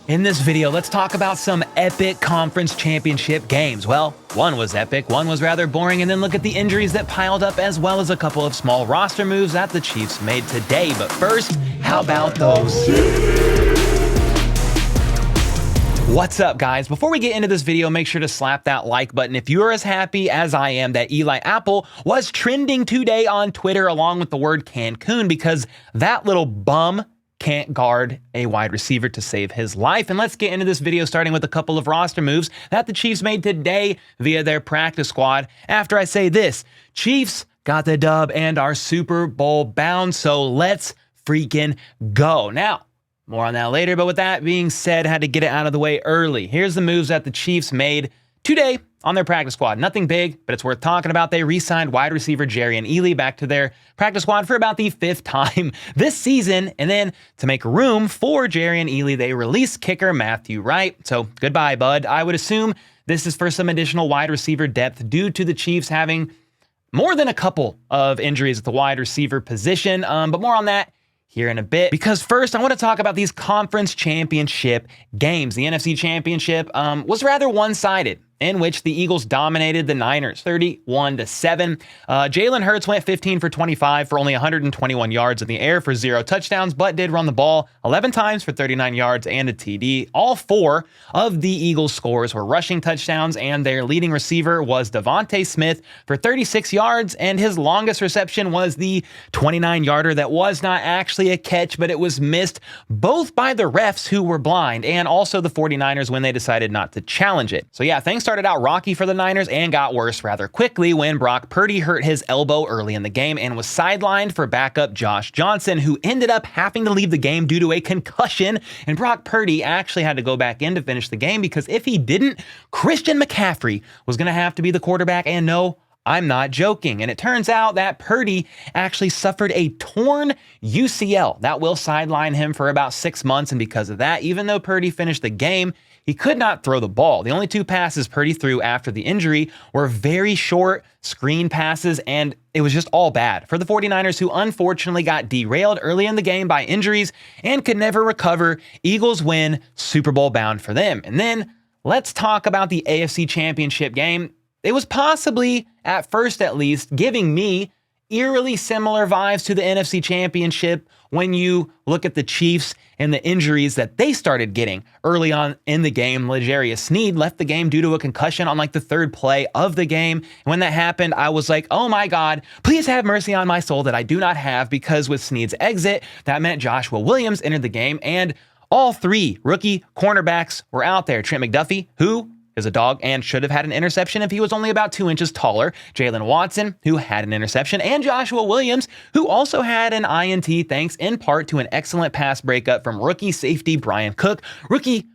In this video, let's talk about some epic conference championship games. Well, one was epic, one was rather boring, and then look at the injuries that piled up as well as a couple of small roster moves that the Chiefs made today. But first, how about those? What's up, guys? Before we get into this video, make sure to slap that like button if you are as happy as I am that Eli Apple was trending today on Twitter along with the word Cancun, because that little bum can't guard a wide receiver to save his life. And let's get into this video starting with a couple of roster moves that the Chiefs made today via their practice squad. After I say this, Chiefs got the dub and are Super Bowl bound, so let's freaking go. Now, more on that later, but with that being said, had to get it out of the way early. Here's the moves that the Chiefs made today on their practice squad. Nothing big, but it's worth talking about. They re-signed wide receiver Jerrion Ealy back to their practice squad for about the 5th time this season. And then to make room for Jerrion Ealy, they released kicker Matthew Wright. So goodbye, bud. I would assume this is for some additional wide receiver depth due to the Chiefs having more than a couple of injuries at the wide receiver position. But more on that here in a bit, because first I want to talk about these conference championship games. The NFC Championship was rather one-sided, in which the Eagles dominated the Niners 31-7. Jalen Hurts went 15 for 25 for only 121 yards in the air for 0 touchdowns, but did run the ball 11 times for 39 yards and a TD. All 4 of the Eagles' scores were rushing touchdowns, and their leading receiver was Devontae Smith for 36 yards, and his longest reception was the 29-yarder that was not actually a catch, but it was missed both by the refs who were blind and also the 49ers when they decided not to challenge it. So yeah, things started out rocky for the Niners and got worse rather quickly when Brock Purdy hurt his elbow early in the game and was sidelined for backup Josh Johnson, who ended up having to leave the game due to a concussion. And Brock Purdy actually had to go back in to finish the game, because if he didn't, Christian McCaffrey was going to have to be the quarterback. And no, I'm not joking. And it turns out that Purdy actually suffered a torn UCL that will sideline him for about 6 months. And because of that, even though Purdy finished the game, he could not throw the ball. The only 2 passes Purdy threw after the injury were very short screen passes, and it was just all bad for the 49ers, who unfortunately got derailed early in the game by injuries and could never recover. Eagles win, Super Bowl bound for them. And then let's talk about the AFC Championship game. It was possibly, at first at least, giving me eerily similar vibes to the NFC Championship when you look at the Chiefs and the injuries that they started getting early on in the game. L'Jarius Sneed left the game due to a concussion on like the 3rd play of the game. And when that happened, I was like, oh my God, please have mercy on my soul that I do not have, because with Sneed's exit, that meant Joshua Williams entered the game, and all 3 rookie cornerbacks were out there. Trent McDuffie, who is a dog and should have had an interception if he was only about 2 inches taller. Jalen Watson, who had an interception, and Joshua Williams, who also had an INT thanks in part to an excellent pass breakup from rookie safety Brian Cook. Rookie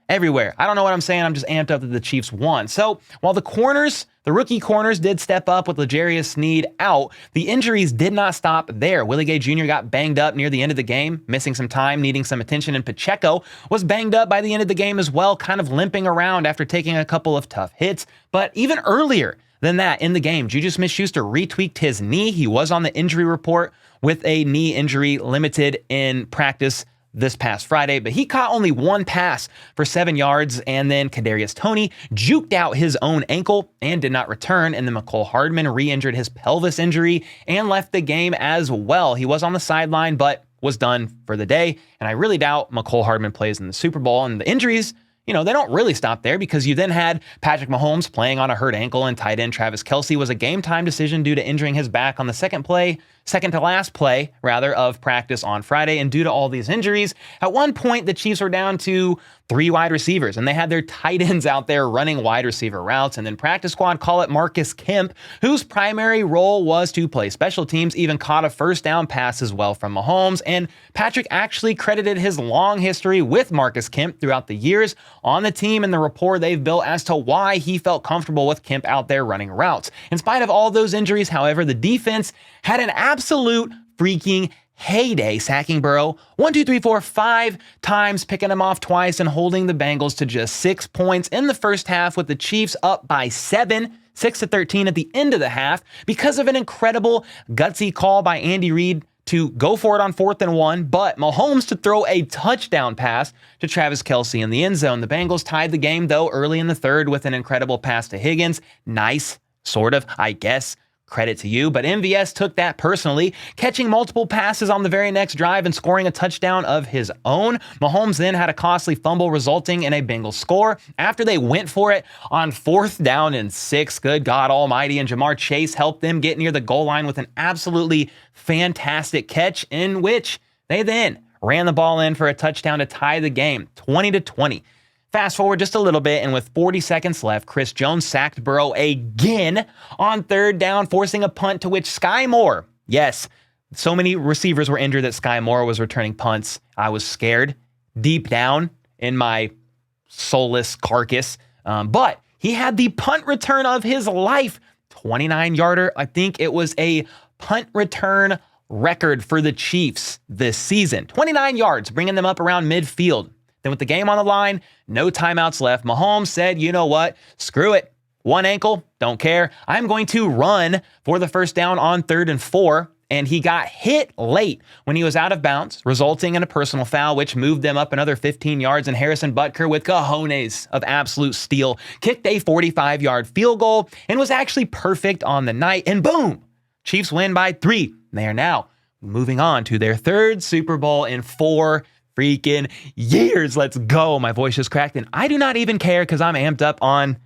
everywhere. I don't know what I'm saying. I'm just amped up that the Chiefs won. So while the rookie corners did step up with L'Jarius Sneed out, the injuries did not stop there. Willie Gay Jr. got banged up near the end of the game, missing some time, needing some attention, and Pacheco was banged up by the end of the game as well, kind of limping around after taking a couple of tough hits. But even earlier than that in the game, Juju Smith-Schuster retweaked his knee. He was on the injury report with a knee injury, limited in practice this past Friday, but he caught only 1 pass for 7 yards, and then Kadarius Toney juked out his own ankle and did not return, and then McCole Hardman re-injured his pelvis injury and left the game as well. He was on the sideline, but was done for the day, and I really doubt McCole Hardman plays in the Super Bowl. And the injuries, they don't really stop there, because you then had Patrick Mahomes playing on a hurt ankle, and tight end Travis Kelce was a game-time decision due to injuring his back on the second to last play of practice on Friday. And due to all these injuries, at one point the Chiefs were down to 3 wide receivers, and they had their tight ends out there running wide receiver routes. And then practice squad call-up Marcus Kemp, whose primary role was to play special teams, even caught a 1st down pass as well from Mahomes. And Patrick actually credited his long history with Marcus Kemp throughout the years on the team and the rapport they've built as to why he felt comfortable with Kemp out there running routes. In spite of all those injuries, however, the defense had an absolute freaking heyday, sacking Burrow 5 times, picking him off twice, and holding the Bengals to just 6 points in the first half, with the Chiefs up by 7, 6-13 at the end of the half, because of an incredible gutsy call by Andy Reid to go for it on 4th and 1, but Mahomes to throw a touchdown pass to Travis Kelce in the end zone. The Bengals tied the game, though, early in the third with an incredible pass to Higgins. Nice, sort of, I guess. Credit to you, but MVS took that personally, catching multiple passes on the very next drive and scoring a touchdown of his own. Mahomes then had a costly fumble resulting in a Bengals score after they went for it on 4th down and 6. Good God almighty, and Jamar Chase helped them get near the goal line with an absolutely fantastic catch in which they then ran the ball in for a touchdown to tie the game, 20-20. Fast forward just a little bit, and with 40 seconds left, Chris Jones sacked Burrow again on 3rd down, forcing a punt to which Sky Moore, yes, so many receivers were injured that Sky Moore was returning punts. I was scared deep down in my soulless carcass, but he had the punt return of his life, 29-yarder. I think it was a punt return record for the Chiefs this season. 29 yards, bringing them up around midfield. Then with the game on the line, no timeouts left, Mahomes said, you know what, screw it. One ankle, don't care. I'm going to run for the first down on 3rd and 4. And he got hit late when he was out of bounds, resulting in a personal foul, which moved them up another 15 yards. And Harrison Butker, with cojones of absolute steel, kicked a 45-yard field goal and was actually perfect on the night. And boom, Chiefs win by 3. They are now moving on to their 3rd Super Bowl in 4 freaking years. Let's go. My voice just cracked, and I do not even care because I'm amped up on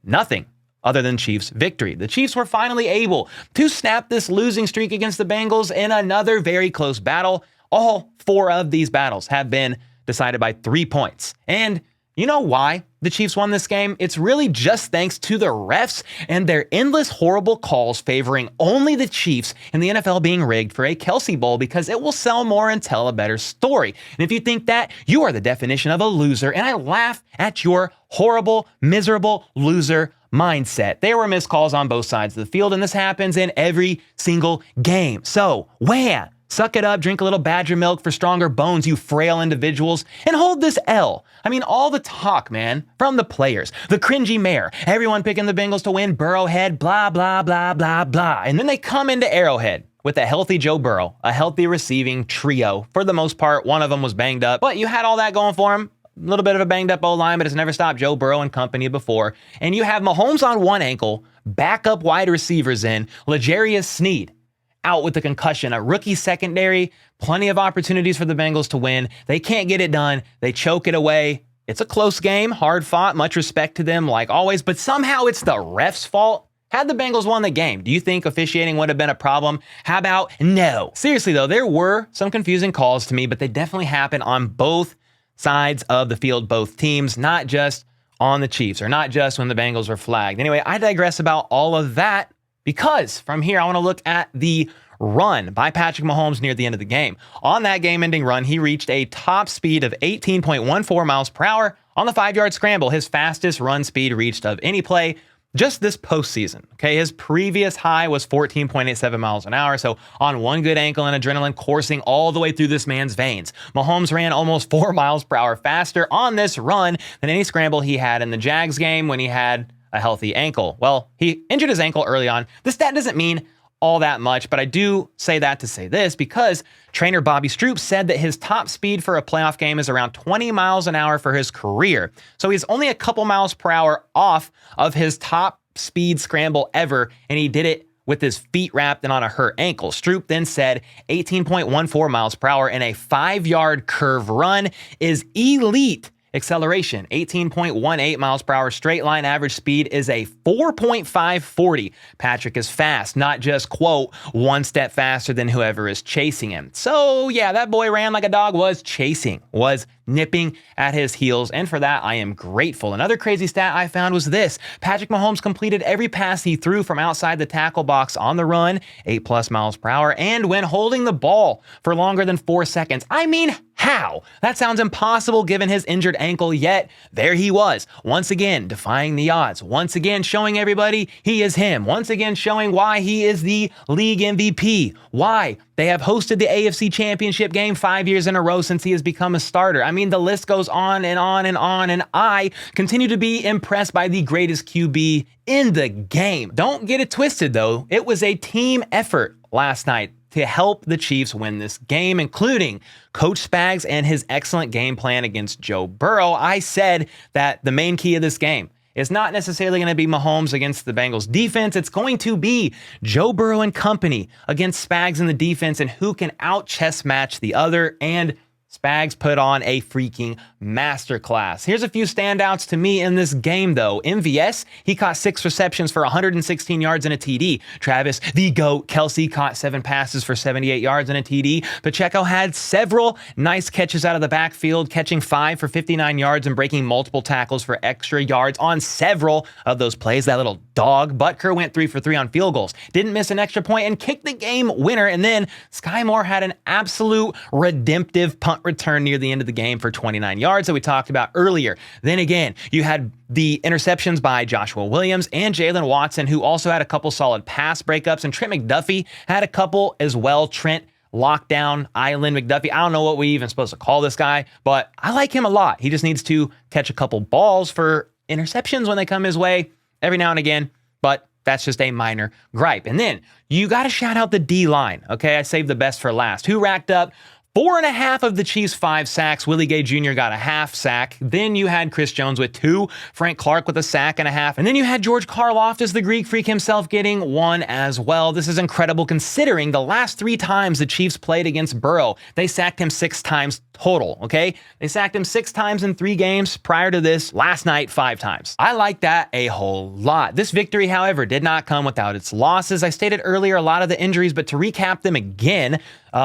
nothing other than Chiefs victory. The Chiefs were finally able to snap this losing streak against the Bengals in another very close battle. All 4 of these battles have been decided by 3 points. And you know why the Chiefs won this game? It's really just thanks to the refs and their endless horrible calls favoring only the Chiefs and the NFL being rigged for a Kelce Bowl because it will sell more and tell a better story. And if you think that, you are the definition of a loser, and I laugh at your horrible, miserable loser mindset. There were missed calls on both sides of the field, and this happens in every single game. So, wham! Suck it up, drink a little Badger milk for stronger bones, you frail individuals, and hold this L. I mean, all the talk, man, from the players, the cringy mayor, everyone picking the Bengals to win, Burrowhead, blah, blah, blah, blah, blah. And then they come into Arrowhead with a healthy Joe Burrow, a healthy receiving trio. For the most part, one of them was banged up, but you had all that going for him. A little bit of a banged up O-line, but it's never stopped Joe Burrow and company before. And you have Mahomes on one ankle, backup wide receivers in, L'Jarius Sneed out with the concussion, a rookie secondary, plenty of opportunities for the Bengals to win. They can't get it done. They choke it away. It's a close game, hard fought, much respect to them like always, but somehow it's the refs' fault. Had the Bengals won the game, do you think officiating would have been a problem? How about no? Seriously though, there were some confusing calls to me, but they definitely happened on both sides of the field, both teams, not just on the Chiefs or not just when the Bengals were flagged. Anyway, I digress about all of that. Because from here, I want to look at the run by Patrick Mahomes near the end of the game. On that game-ending run, he reached a top speed of 18.14 miles per hour on the 5-yard scramble, his fastest run speed reached of any play just this postseason. Okay, his previous high was 14.87 miles an hour. So on one good ankle and adrenaline coursing all the way through this man's veins, Mahomes ran almost 4 miles per hour faster on this run than any scramble he had in the Jags game when he had a healthy ankle. Well, he injured his ankle early on. This stat doesn't mean all that much, but I do say that to say this because trainer Bobby Stroop said that his top speed for a playoff game is around 20 miles an hour for his career. So he's only a couple miles per hour off of his top speed scramble ever, and he did it with his feet wrapped and on a hurt ankle. Stroop then said 18.14 miles per hour in a 5-yard curve run is elite acceleration. 18.18 miles per hour straight line average speed is a 4.540. Patrick is fast, not just, quote, one step faster than whoever is chasing him. So yeah, that boy ran like a dog, was chasing, was nipping at his heels, and for that, I am grateful. Another crazy stat I found was this. Patrick Mahomes completed every pass he threw from outside the tackle box on the run, 8+ miles per hour, and when holding the ball for longer than 4 seconds. I mean, how? That sounds impossible given his injured ankle, yet there he was, once again defying the odds, once again showing everybody he is him, once again showing why he is the league MVP, why they have hosted the AFC Championship game 5 years in a row since he has become a starter. I mean, the list goes on and on and on, and I continue to be impressed by the greatest QB in the game. Don't get it twisted, though. It was a team effort last night. to help the Chiefs win this game, including Coach Spags and his excellent game plan against Joe Burrow. I said that the main key of this game is not necessarily going to be Mahomes against the Bengals defense. It's going to be Joe Burrow and company against Spags in the defense and who can out-chess match the other. And Spags put on a freaking masterclass. Here's a few standouts to me in this game, though. MVS, he caught 6 receptions for 116 yards and a TD. Travis, the GOAT, Kelsey, caught 7 passes for 78 yards and a TD. Pacheco had several nice catches out of the backfield, catching 5 for 59 yards and breaking multiple tackles for extra yards on several of those plays. That little dog. Butker went 3 for 3 on field goals. Didn't miss an extra point and kicked the game winner. And then Sky Moore had an absolute redemptive punt return near the end of the game for 29 yards that we talked about earlier. Then again, you had the interceptions by Joshua Williams and Jalen Watson, who also had a couple solid pass breakups, and Trent McDuffie had a couple as well. Trent Lockdown Island McDuffie. I don't know what we even supposed to call this guy, but I like him a lot. He just needs to catch a couple balls for interceptions when they come his way every now and again, but that's just a minor gripe. And then you got to shout out the D-line. Okay, I saved the best for last. Who racked up 4.5 of the Chiefs' 5 sacks. Willie Gay Jr. got a half sack. Then you had Chris Jones with 2, Frank Clark with a sack and a half, and then you had George Karlaftis, the Greek Freak himself, getting 1 as well. This is incredible considering the last 3 times the Chiefs played against Burrow, they sacked him 6 times total, okay? They sacked him 6 times in 3 games. Prior to this, last night, 5 times. I like that a whole lot. This victory, however, did not come without its losses. I stated earlier a lot of the injuries, but to recap them again,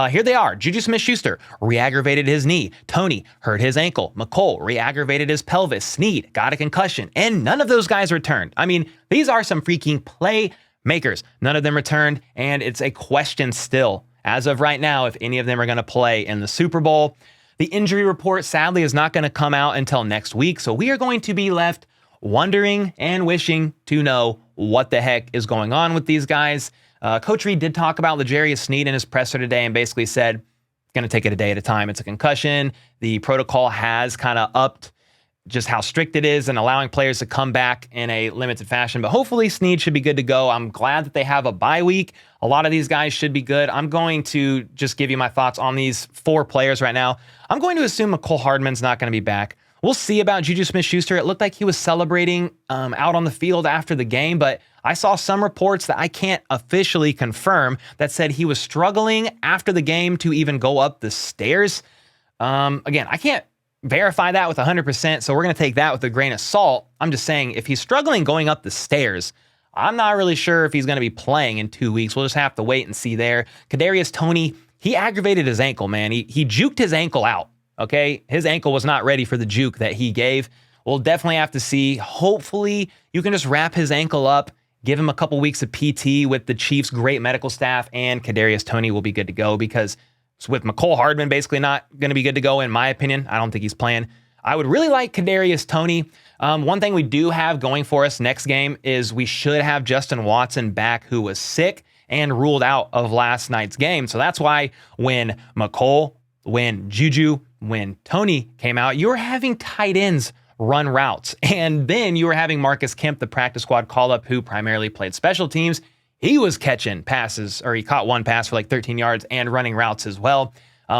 here they are. Juju Smith-Schuster re-aggravated his knee. Tony hurt his ankle. McCole re-aggravated his pelvis. Snead got a concussion. And none of those guys returned. I mean, these are some freaking playmakers. None of them returned, and it's a question still, as of right now, if any of them are going to play in the Super Bowl. The injury report, sadly, is not going to come out until next week, so we are going to be left wondering and wishing to know what the heck is going on with these guys. Coach Reid did talk about L'Jarius Sneed in his presser today and basically said, going to take it a day at a time. It's a concussion. The protocol has kind of upped just how strict it is and allowing players to come back in a limited fashion. But hopefully Snead should be good to go. I'm glad that they have a bye week. A lot of these guys should be good. I'm going to just give you my thoughts on these 4 players right now. I'm going to assume Mecole Hardman's not going to be back. We'll see about Juju Smith-Schuster. It looked like he was celebrating out on the field after the game, but I saw some reports that I can't officially confirm that said he was struggling after the game to even go up the stairs. Again, I can't verify that with 100%, so we're going to take that with a grain of salt. I'm just saying, if he's struggling going up the stairs, I'm not really sure if he's going to be playing in 2 weeks. We'll just have to wait and see there. Kadarius Toney, he aggravated his ankle, man. He juked his ankle out. Okay, his ankle was not ready for the juke that he gave. We'll definitely have to see. Hopefully, you can just wrap his ankle up, give him a couple weeks of PT with the Chiefs' great medical staff, and Kadarius Toney will be good to go, because with Mecole Hardman basically not going to be good to go, in my opinion. I don't think he's playing. I would really like Kadarius Toney. One thing we do have going for us next game is we should have Justin Watson back, who was sick and ruled out of last night's game. So that's why when Mecole, when Juju, when Toney came out, you were having tight ends run routes. And then you were having Marcus Kemp, the practice squad call-up, who primarily played special teams. He was catching passes, or he caught 1 pass for like 13 yards and running routes as well.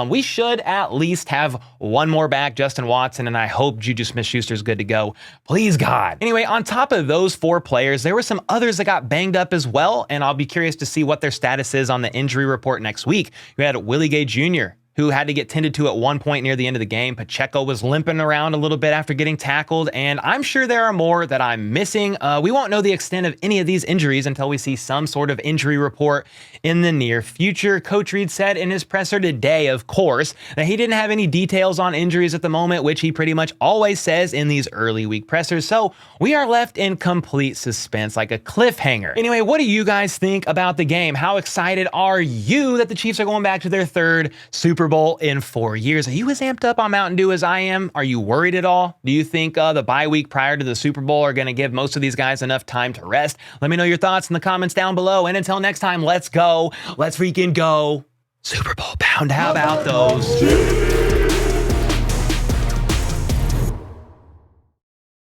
We should at least have 1 more back, Justin Watson, and I hope Juju Smith-Schuster's good to go. Please, God. Anyway, on top of those 4 players, there were some others that got banged up as well, and I'll be curious to see what their status is on the injury report next week. You had Willie Gay Jr., who had to get tended to at one point near the end of the game. Pacheco was limping around a little bit after getting tackled, and I'm sure there are more that I'm missing. We won't know the extent of any of these injuries until we see some sort of injury report in the near future. Coach Reid said in his presser today, of course, that he didn't have any details on injuries at the moment, which he pretty much always says in these early week pressers. So we are left in complete suspense, like a cliffhanger. Anyway, what do you guys think about the game? How excited are you that the Chiefs are going back to their 3rd Super Bowl in 4 years? Are you as amped up on Mountain Dew as I am? Are you worried at all? Do you think the bye week prior to the Super Bowl are going to give most of these guys enough time to rest? Let me know your thoughts in the comments down below. And until next time, let's go. Let's freaking go. Super Bowl bound. How about those?